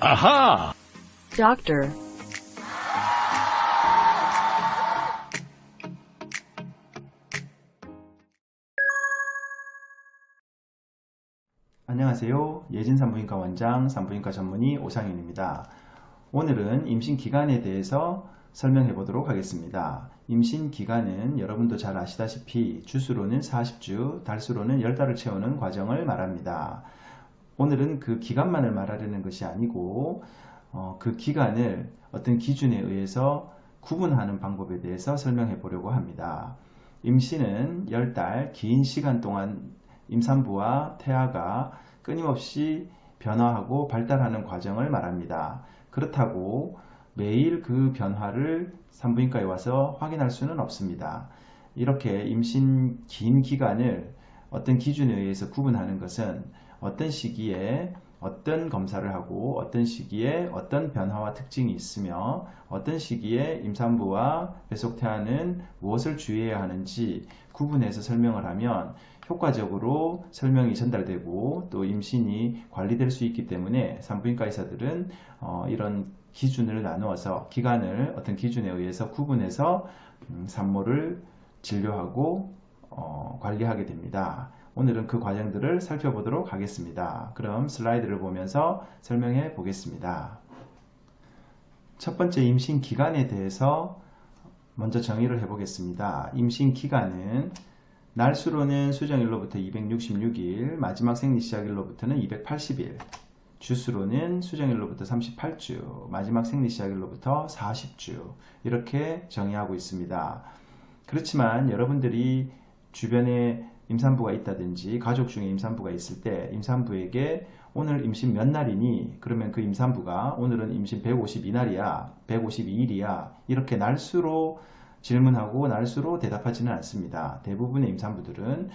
Aha! doctor, 안녕하세요. 예진산부인과 원장, 산부인과 전문의 오상윤입니다. 오늘은 임신기간에 대해서 설명해 보도록 하겠습니다. 임신기간은 여러분도 잘 아시다시피 주수로는 40주, 달수로는 10달을 채우는 과정을 말합니다. 오늘은 그 기간만을 말하려는 것이 아니고 그 기간을 어떤 기준에 의해서 구분하는 방법에 대해서 설명해 보려고 합니다. 임신은 10달 긴 시간 동안 임산부와 태아가 끊임없이 변화하고 발달하는 과정을 말합니다. 그렇다고 매일 그 변화를 산부인과에 와서 확인할 수는 없습니다. 이렇게 임신 긴 기간을 어떤 기준에 의해서 구분하는 것은 어떤 시기에 어떤 검사를 하고 어떤 시기에 어떤 변화와 특징이 있으며 어떤 시기에 임산부와 배속태아는 무엇을 주의해야 하는지 구분해서 설명을 하면 효과적으로 설명이 전달되고 또 임신이 관리될 수 있기 때문에 산부인과 의사들은 이런 기준을 나누어서 기간을 어떤 기준에 의해서 구분해서 산모를 진료하고 관리하게 됩니다. 오늘은 그 과정들을 살펴보도록 하겠습니다. 그럼 슬라이드를 보면서 설명해 보겠습니다. 첫 번째 임신 기간에 대해서 먼저 정의를 해 보겠습니다. 임신 기간은 날수로는 수정일로부터 266일, 마지막 생리 시작일로부터는 280일, 주수로는 수정일로부터 38주, 마지막 생리 시작일로부터 40주 이렇게 정의하고 있습니다. 그렇지만 여러분들이 주변에 임산부가 있다든지 가족 중에 임산부가 있을 때 임산부에게 오늘 임신 몇 날이니? 그러면 그 임산부가 오늘은 임신 152날이야, 152일이야 이렇게 날수로 질문하고 날수로 대답하지는 않습니다. 대부분의 임산부들은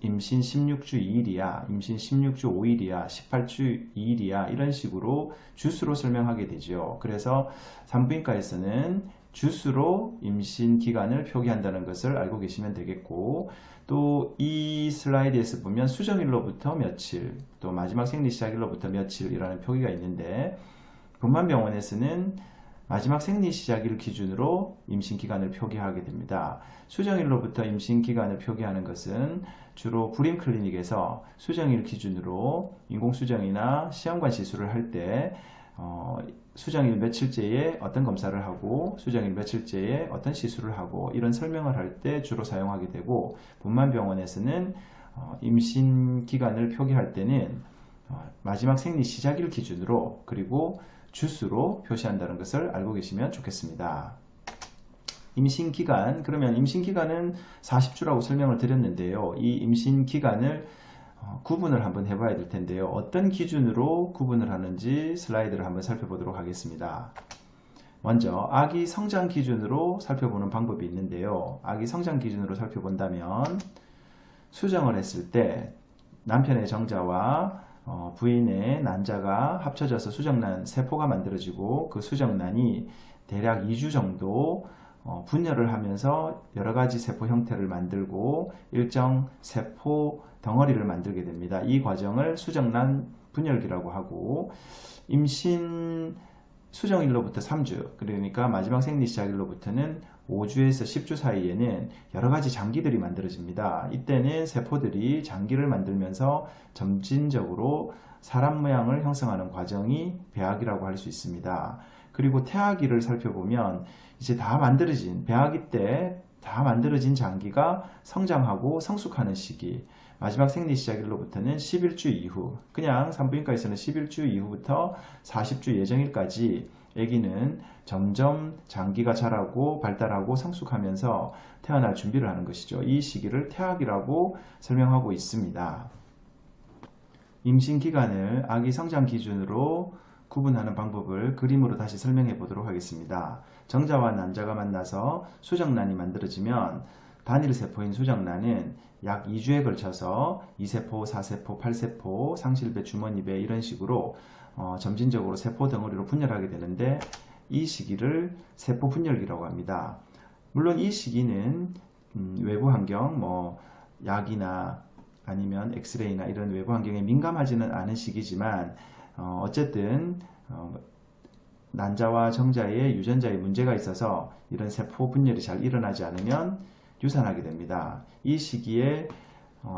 임신 16주 2일이야, 임신 16주 5일이야, 18주 2일이야 이런 식으로 주수로 설명하게 되죠. 그래서 산부인과에서는 주수로 임신 기간을 표기한다는 것을 알고 계시면 되겠고 또 이 슬라이드에서 보면 수정일로부터 며칠 또 마지막 생리 시작일로부터 며칠이라는 표기가 있는데 분만병원에서는 마지막 생리 시작일 기준으로 임신 기간을 표기하게 됩니다. 수정일로부터 임신 기간을 표기하는 것은 주로 불임 클리닉에서 수정일 기준으로 인공수정이나 시험관 시술을 할 때 수정일 며칠째에 어떤 검사를 하고 수정일 며칠째에 어떤 시술을 하고 이런 설명을 할 때 주로 사용하게 되고 분만병원에서는 임신 기간을 표기할 때는 마지막 생리 시작일 기준으로 그리고 주수로 표시한다는 것을 알고 계시면 좋겠습니다. 임신기간, 그러면 임신기간은 40주라고 설명을 드렸는데요. 이 임신기간을 구분을 한번 해봐야 될 텐데요. 어떤 기준으로 구분을 하는지 슬라이드를 한번 살펴보도록 하겠습니다. 먼저 아기 성장 기준으로 살펴보는 방법이 있는데요. 아기 성장 기준으로 살펴본다면 수정을 했을 때 남편의 정자와 부인의 난자가 합쳐져서 수정란 세포가 만들어지고 그 수정란이 대략 2주 정도 분열을 하면서 여러가지 세포 형태를 만들고 일정 세포 덩어리를 만들게 됩니다. 이 과정을 수정란 분열기라고 하고 임신 수정일로부터 3주 그러니까 마지막 생리 시작일로부터는 5주에서 10주 사이에는 여러가지 장기들이 만들어집니다. 이때는 세포들이 장기를 만들면서 점진적으로 사람 모양을 형성하는 과정이 배아기라고 할 수 있습니다. 그리고 태아기를 살펴보면 이제 다 만들어진 배아기 때 다 만들어진 장기가 성장하고 성숙하는 시기 마지막 생리 시작일로부터는 11주 이후 그냥 산부인과에서는 11주 이후부터 40주 예정일까지 아기는 점점 장기가 자라고 발달하고 성숙하면서 태어날 준비를 하는 것이죠. 이 시기를 태아기라고 설명하고 있습니다. 임신 기간을 아기 성장 기준으로 구분하는 방법을 그림으로 다시 설명해 보도록 하겠습니다. 정자와 난자가 만나서 수정란이 만들어지면 단일 세포인 수정란은 약 2주에 걸쳐서 2세포, 4세포, 8세포, 상실배, 주머니배 이런 식으로 점진적으로 세포 덩어리로 분열하게 되는데 이 시기를 세포 분열기라고 합니다. 물론 이 시기는 외부 환경, 약이나 아니면 엑스레이나 이런 외부 환경에 민감하지는 않은 시기지만 어쨌든 난자와 정자의 유전자에 문제가 있어서 이런 세포 분열이 잘 일어나지 않으면 유산하게 됩니다. 이 시기에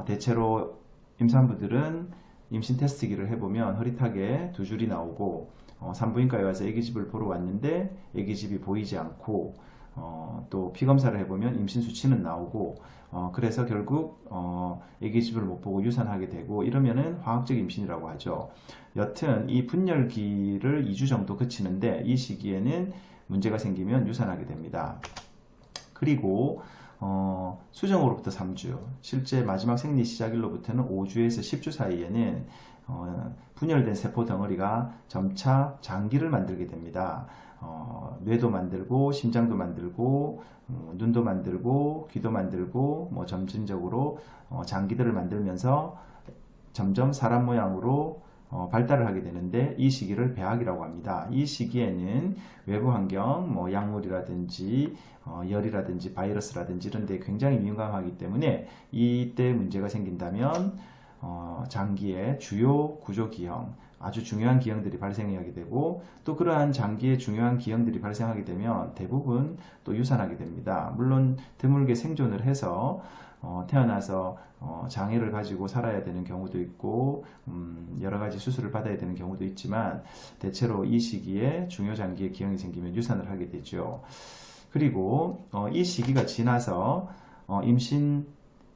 대체로 임산부들은 임신 테스트기를 해보면 흐릿하게 두 줄이 나오고 산부인과에 와서 아기집을 보러 왔는데 아기집이 보이지 않고 또 피검사를 해보면 임신 수치는 나오고 그래서 결국 아기집을 못 보고 유산하게 되고 이러면은 화학적 임신이라고 하죠. 여튼 이 분열기를 2주 정도 그치는데 이 시기에는 문제가 생기면 유산하게 됩니다. 그리고 수정으로부터 3주, 실제 마지막 생리 시작일로부터는 5주에서 10주 사이에는 분열된 세포 덩어리가 점차 장기를 만들게 됩니다. 뇌도 만들고 심장도 만들고 눈도 만들고 귀도 만들고 점진적으로 장기들을 만들면서 점점 사람 모양으로 발달을 하게 되는데 이 시기를 배학이라고 합니다. 이 시기에는 외부 환경, 약물이라든지 열이라든지 바이러스라든지 이런 데 굉장히 민감하기 때문에 이때 문제가 생긴다면 장기의 주요 구조 기형, 아주 중요한 기형들이 발생하게 되고 또 그러한 장기의 중요한 기형들이 발생하게 되면 대부분 또 유산하게 됩니다. 물론 드물게 생존을 해서 태어나서 장애를 가지고 살아야 되는 경우도 있고 여러가지 수술을 받아야 되는 경우도 있지만 대체로 이 시기에 중요장기에 기형이 생기면 유산을 하게 되죠. 그리고 이 시기가 지나서 임신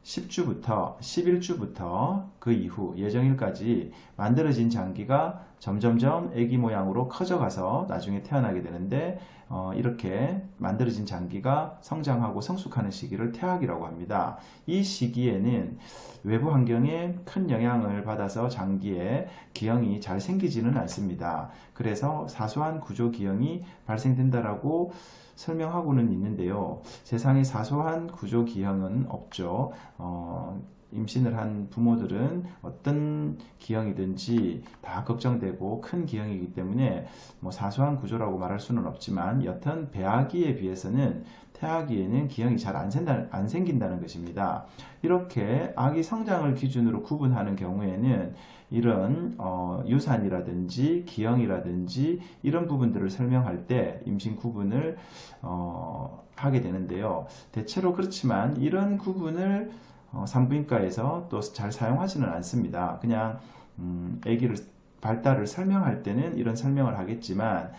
10주부터 11주부터 그 이후 예정일까지 만들어진 장기가 점점점 아기 모양으로 커져가서 나중에 태어나게 되는데 이렇게 만들어진 장기가 성장하고 성숙하는 시기를 태학이라고 합니다. 이 시기에는 외부 환경에 큰 영향을 받아서 장기에 기형이 잘 생기지는 않습니다. 그래서 사소한 구조 기형이 발생된다라고 설명하고는 있는데요. 세상에 사소한 구조 기형은 없죠. 임신을 한 부모들은 어떤 기형이든지 다 걱정되고 큰 기형이기 때문에 사소한 구조라고 말할 수는 없지만 여튼 배아기에 비해서는 태아기에는 기형이 잘 안 생긴다는 것입니다. 이렇게 아기 성장을 기준으로 구분하는 경우에는 이런 유산이라든지 기형이라든지 이런 부분들을 설명할 때 임신 구분을 하게 되는데요. 대체로 그렇지만 이런 구분을 산부인과에서 또 잘 사용하지는 않습니다. 그냥 아기를 발달을 설명할 때는 이런 설명을 하겠지만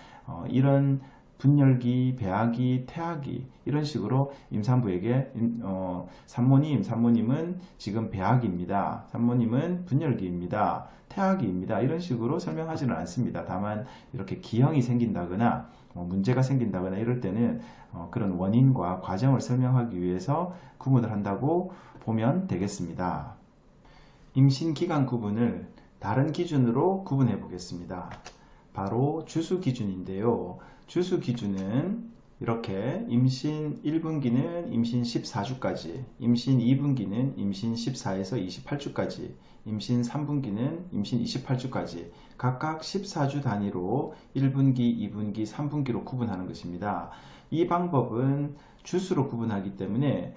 이런 분열기, 배아기, 태아기 이런 식으로 임산부에게 산모님은 지금 배아기입니다. 산모님은 분열기입니다. 태아기입니다. 이런 식으로 설명하지는 않습니다. 다만 이렇게 기형이 생긴다거나 문제가 생긴다거나 이럴 때는 그런 원인과 과정을 설명하기 위해서 구분을 한다고 보면 되겠습니다. 임신 기간 구분을 다른 기준으로 구분해 보겠습니다. 바로 주수 기준인데요. 주수 기준은 이렇게 임신 1분기는 임신 14주까지, 임신 2분기는 임신 14에서 28주까지, 임신 3분기는 임신 28주까지 각각 14주 단위로 1분기, 2분기, 3분기로 구분하는 것입니다. 이 방법은 주수로 구분하기 때문에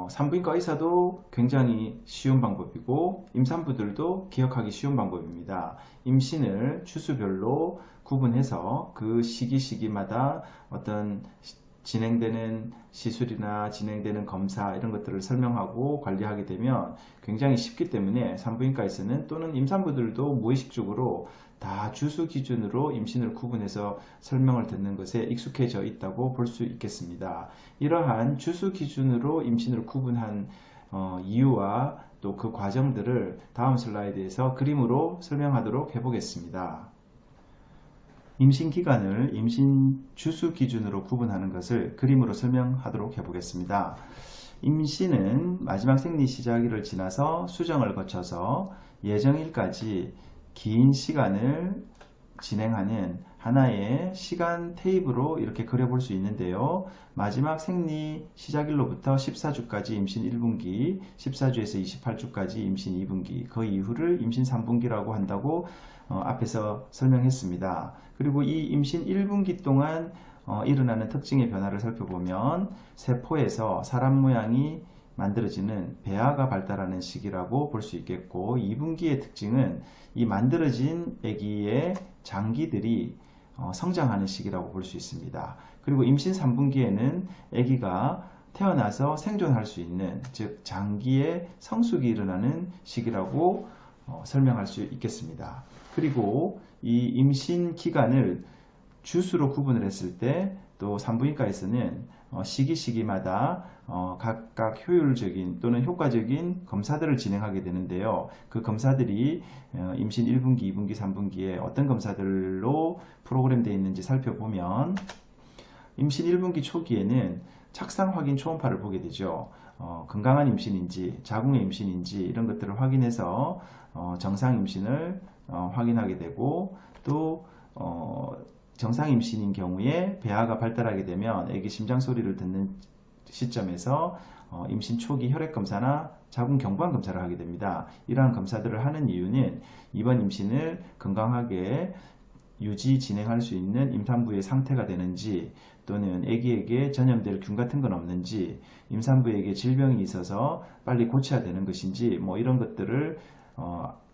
산부인과 의사도 굉장히 쉬운 방법이고 임산부들도 기억하기 쉬운 방법입니다. 임신을 주수별로 구분해서 그 시기마다 어떤 진행되는 시술이나 진행되는 검사 이런 것들을 설명하고 관리하게 되면 굉장히 쉽기 때문에 산부인과에서는 또는 임산부들도 무의식적으로 다 주수 기준으로 임신을 구분해서 설명을 듣는 것에 익숙해져 있다고 볼 수 있겠습니다. 이러한 주수 기준으로 임신을 구분한 이유와 또 그 과정들을 다음 슬라이드에서 그림으로 설명하도록 해보겠습니다. 임신 기간을 임신 주수 기준으로 구분하는 것을 그림으로 설명하도록 해보겠습니다. 임신은 마지막 생리 시작일을 지나서 수정을 거쳐서 예정일까지 긴 시간을 진행하는 하나의 시간 테이프로 이렇게 그려볼 수 있는데요. 마지막 생리 시작일로부터 14주까지 임신 1분기, 14주에서 28주까지 임신 2분기, 그 이후를 임신 3분기라고 한다고 앞에서 설명했습니다. 그리고 이 임신 1분기 동안 일어나는 특징의 변화를 살펴보면 세포에서 사람 모양이 만들어지는 배아가 발달하는 시기라고 볼 수 있겠고, 2분기의 특징은 이 만들어진 아기의 장기들이 성장하는 시기라고 볼 수 있습니다. 그리고 임신 3분기에는 아기가 태어나서 생존할 수 있는, 즉 장기의 성숙이 일어나는 시기라고 설명할 수 있겠습니다. 그리고 이 임신 기간을 주수로 구분을 했을 때 또 산부인과에서는 시기마다 각각 효율적인 또는 효과적인 검사들을 진행하게 되는데요. 그 검사들이 임신 1분기, 2분기, 3분기에 어떤 검사들로 프로그램되어 있는지 살펴보면, 임신 1분기 초기에는 착상 확인 초음파를 보게 되죠. 건강한 임신인지 자궁의 임신인지 이런 것들을 확인해서 정상 임신을 확인하게 되고, 또 정상 임신인 경우에 배아가 발달하게 되면 아기 심장 소리를 듣는 시점에서 임신 초기 혈액 검사나 자궁 경부암 검사를 하게 됩니다. 이러한 검사들을 하는 이유는 이번 임신을 건강하게 진행할 수 있는 임산부의 상태가 되는지, 또는 아기에게 전염될 균 같은 건 없는지, 임산부에게 질병이 있어서 빨리 고쳐야 되는 것인지, 이런 것들을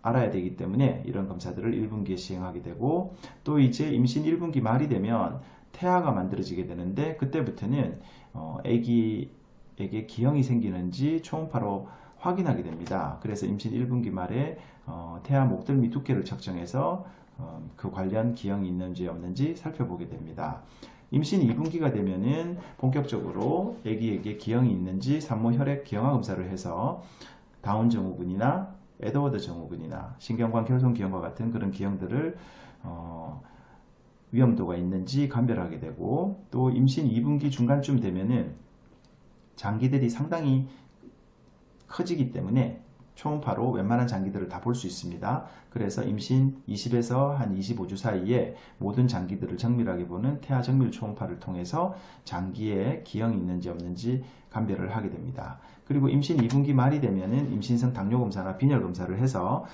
알아야 되기 때문에 이런 검사들을 1분기에 시행하게 되고, 또 이제 임신 1분기 말이 되면 태아가 만들어지게 되는데, 그때부터는 아기에게 기형이 생기는지 초음파로 확인하게 됩니다. 그래서 임신 1분기 말에 태아 목덜미 두께를 측정해서 그 관련 기형이 있는지 없는지 살펴보게 됩니다. 임신 2분기가 되면은 본격적으로 아기에게 기형이 있는지 산모 혈액 기형화 검사를 해서 다운 증후군이나 에드워드 증후군이나 신경관 결손 기형과 같은 그런 기형들을 위험도가 있는지 감별하게 되고, 또 임신 2분기 중간쯤 되면은 장기들이 상당히 커지기 때문에 초음파로 웬만한 장기들을 다 볼 수 있습니다. 그래서 임신 20에서 한 25주 사이에 모든 장기들을 정밀하게 보는 태아 정밀 초음파를 통해서 장기에 기형이 있는지 없는지 감별을 하게 됩니다. 그리고 임신 2분기 말이 되면은 임신성 당뇨 검사나 빈혈 검사를 해서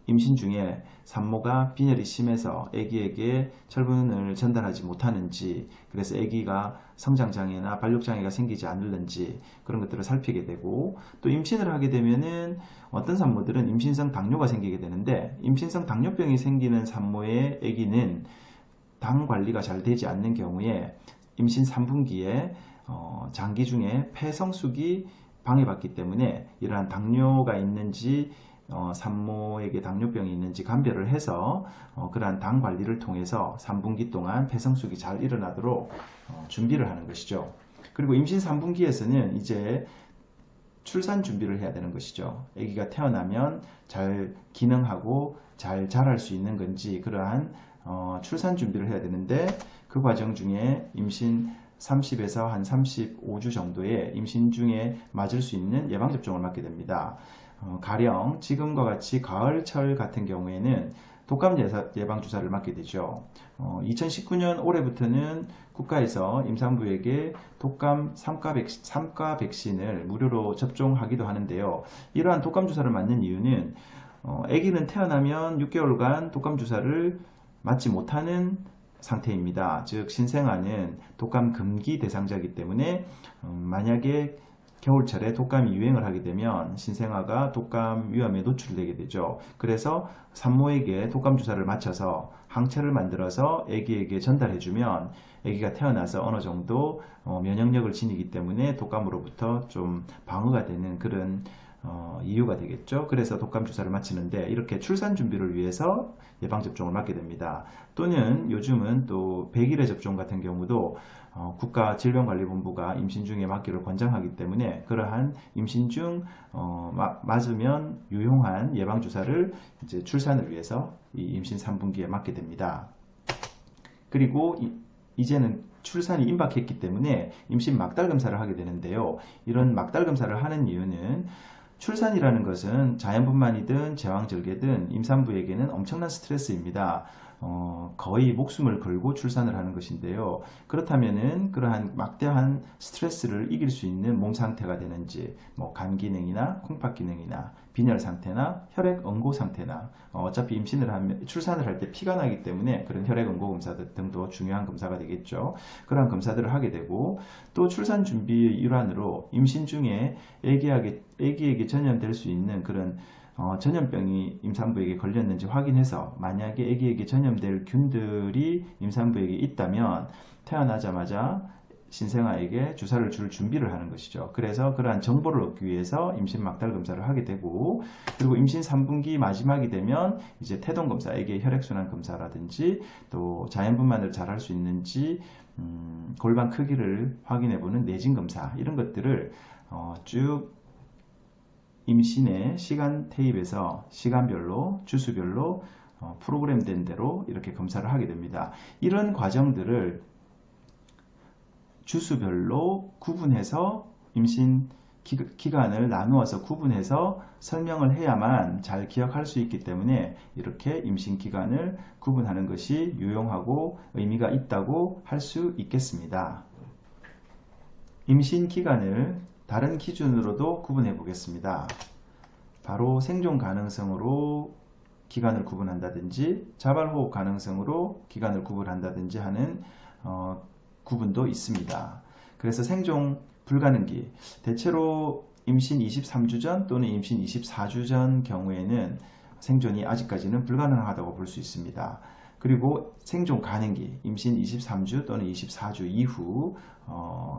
임신 중에 산모가 빈혈이 심해서 아기에게 철분을 전달하지 못하는지, 그래서 아기가 성장장애나 발육장애가 생기지 않을는지 그런 것들을 살피게 되고, 또 임신을 하게 되면은 어떤 산모들은 임신성 당뇨가 생기게 되는데, 임신성 당뇨병이 생기는 산모의 아기는 당 관리가 잘 되지 않는 경우에 임신 3분기에 장기 중에 폐성숙이 방해받기 때문에 이러한 당뇨가 있는지 산모에게 당뇨병이 있는지 감별을 해서 그러한 당 관리를 통해서 3분기 동안 폐성숙이 잘 일어나도록 준비를 하는 것이죠. 그리고 임신 3분기에서는 이제 출산 준비를 해야 되는 것이죠. 아기가 태어나면 잘 기능하고 잘 자랄 수 있는 건지 그러한 출산 준비를 해야 되는데, 그 과정 중에 임신 30에서 한 35주 정도의 임신 중에 맞을 수 있는 예방접종을 맞게 됩니다. 가령 지금과 같이 가을철 같은 경우에는 독감 예방주사를 맞게 되죠. 2019년 올해부터는 국가에서 임산부에게 독감 3가 백신을 무료로 접종하기도 하는데요. 이러한 독감 주사를 맞는 이유는 아기는 태어나면 6개월간 독감 주사를 맞지 못하는 상태입니다. 즉 신생아는 독감 금기 대상자이기 때문에 만약에 겨울철에 독감이 유행을 하게 되면 신생아가 독감 위험에 노출되게 되죠. 그래서 산모에게 독감 주사를 맞춰서 항체를 만들어서 아기에게 전달해주면 아기가 태어나서 어느 정도 면역력을 지니기 때문에 독감으로부터 좀 방어가 되는 그런 이유가 되겠죠. 그래서 독감 주사를 맞히는데, 이렇게 출산 준비를 위해서 예방접종을 맞게 됩니다. 또는 요즘은 또 100일의 접종 같은 경우도 국가질병관리본부가 임신 중에 맞기를 권장하기 때문에 그러한 임신 중 맞으면 유용한 예방주사를 이제 출산을 위해서 이 임신 3분기에 맞게 됩니다. 그리고 이제는 출산이 임박했기 때문에 임신 막달 검사를 하게 되는데요. 이런 막달 검사를 하는 이유는 출산이라는 것은 자연분만이든 제왕절개든 임산부에게는 엄청난 스트레스입니다. 거의 목숨을 걸고 출산을 하는 것인데요. 그렇다면은 그러한 막대한 스트레스를 이길 수 있는 몸 상태가 되는지, 뭐 간 기능이나 콩팥 기능이나 빈혈 상태나 혈액 응고 상태나 어차피 임신을 하면 출산을 할 때 피가 나기 때문에 그런 혈액 응고 검사 등도 중요한 검사가 되겠죠. 그러한 검사들을 하게 되고, 또 출산 준비의 일환으로 임신 중에 아기에게 전염될 수 있는 그런 전염병이 임산부에게 걸렸는지 확인해서, 만약에 아기에게 전염될 균들이 임산부에게 있다면 태어나자마자 신생아에게 주사를 줄 준비를 하는 것이죠. 그래서 그러한 정보를 얻기 위해서 임신 막달 검사를 하게 되고, 그리고 임신 3분기 마지막이 되면 이제 태동 검사, 아기의 혈액순환 검사라든지 또 자연분만을 잘 할 수 있는지 골반 크기를 확인해보는 내진 검사, 이런 것들을 쭉 임신의 시간 테이프에서 시간별로 주수별로 프로그램된 대로 이렇게 검사를 하게 됩니다. 이런 과정들을 주수별로 구분해서 임신 기간을 나누어서 구분해서 설명을 해야만 잘 기억할 수 있기 때문에 이렇게 임신 기간을 구분하는 것이 유용하고 의미가 있다고 할 수 있겠습니다. 임신 기간을 다른 기준으로도 구분해 보겠습니다. 바로 생존 가능성으로 기간을 구분한다든지 자발호흡 가능성으로 기간을 구분한다든지 하는 구분도 있습니다. 그래서 생존 불가능기, 대체로 임신 23주 전 또는 임신 24주 전 경우에는 생존이 아직까지는 불가능하다고 볼 수 있습니다. 그리고 생존 가능기, 임신 23주 또는 24주 이후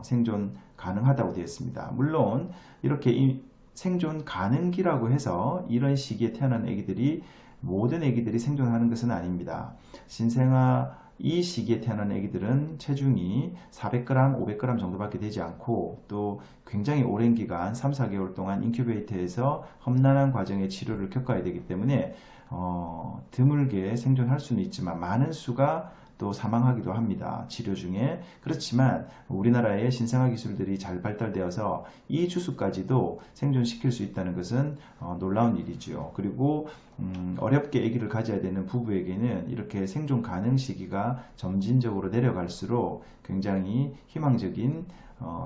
생존 가능하다고 되어 있습니다. 물론 이렇게 생존 가능기라고 해서 이런 시기에 태어난 아기들이 모든 아기들이 생존하는 것은 아닙니다. 신생아 이 시기에 태어난 아기들은 체중이 400g, 500g 정도밖에 되지 않고, 또 굉장히 오랜 기간 3, 4개월 동안 인큐베이터에서 험난한 과정의 치료를 겪어야 되기 때문에 드물게 생존할 수는 있지만 많은 수가 또 사망하기도 합니다. 치료 중에. 그렇지만 우리나라의 신생아 기술들이 잘 발달되어서 이 주수까지도 생존시킬 수 있다는 것은 놀라운 일이죠. 그리고 어렵게 아기를 가져야 되는 부부에게는 이렇게 생존 가능 시기가 점진적으로 내려갈수록 굉장히 희망적인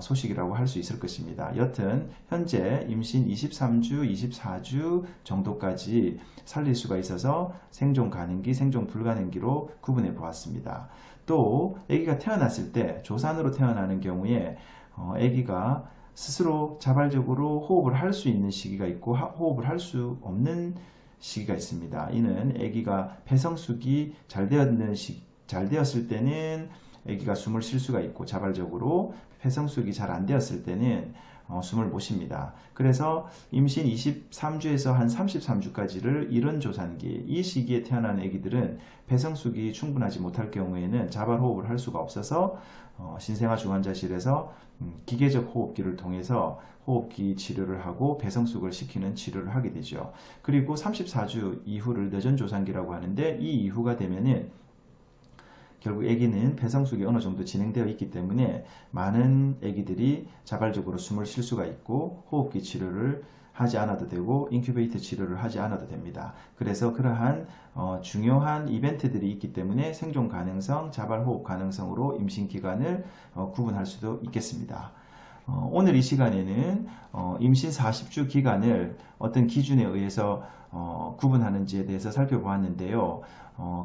소식이라고 할 수 있을 것입니다. 여튼 현재 임신 23주, 24주 정도까지 살릴 수가 있어서 생존 가능기, 생존 불가능기로 구분해 보았습니다. 또 아기가 태어났을 때 조산으로 태어나는 경우에 아기가 스스로 자발적으로 호흡을 할 수 있는 시기가 있고 호흡을 할 수 없는 시기가 있습니다. 이는 아기가 폐성숙이 잘 되었을 때는 아기가 숨을 쉴 수가 있고, 자발적으로 폐성숙이 잘 안 되었을 때는 숨을 못 쉽니다. 그래서 임신 23주에서 한 33주까지를 이런 조산기, 이 시기에 태어난 아기들은 폐성숙이 충분하지 못할 경우에는 자발호흡을 할 수가 없어서 신생아 중환자실에서 기계적 호흡기를 통해서 호흡기 치료를 하고 배성숙을 시키는 치료를 하게 되죠. 그리고 34주 이후를 늦은 조산기라고 하는데, 이 이후가 되면은 결국 아기는 폐성숙이 어느 정도 진행되어 있기 때문에 많은 아기들이 자발적으로 숨을 쉴 수가 있고 호흡기 치료를 하지 않아도 되고 인큐베이터 치료를 하지 않아도 됩니다. 그래서 그러한 중요한 이벤트들이 있기 때문에 생존 가능성, 자발호흡 가능성으로 임신 기간을 구분할 수도 있겠습니다. 오늘 이 시간에는 임신 40주 기간을 어떤 기준에 의해서 구분하는지에 대해서 살펴보았는데요.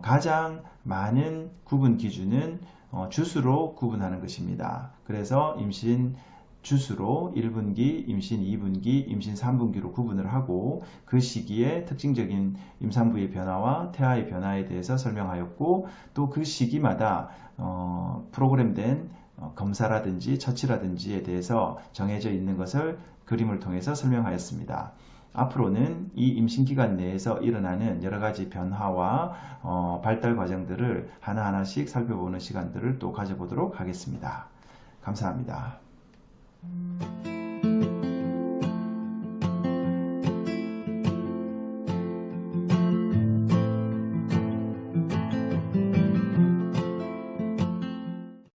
가장 많은 구분 기준은 주수로 구분하는 것입니다. 그래서 임신 주수로 1분기, 임신 2분기, 임신 3분기로 구분을 하고, 그 시기에 특징적인 임산부의 변화와 태아의 변화에 대해서 설명하였고, 또 그 시기마다 프로그램된 검사라든지 처치라든지에 대해서 정해져 있는 것을 그림을 통해서 설명하였습니다. 앞으로는 이 임신기간 내에서 일어나는 여러가지 변화와 발달 과정들을 하나하나씩 살펴보는 시간들을 또 가져보도록 하겠습니다. 감사합니다.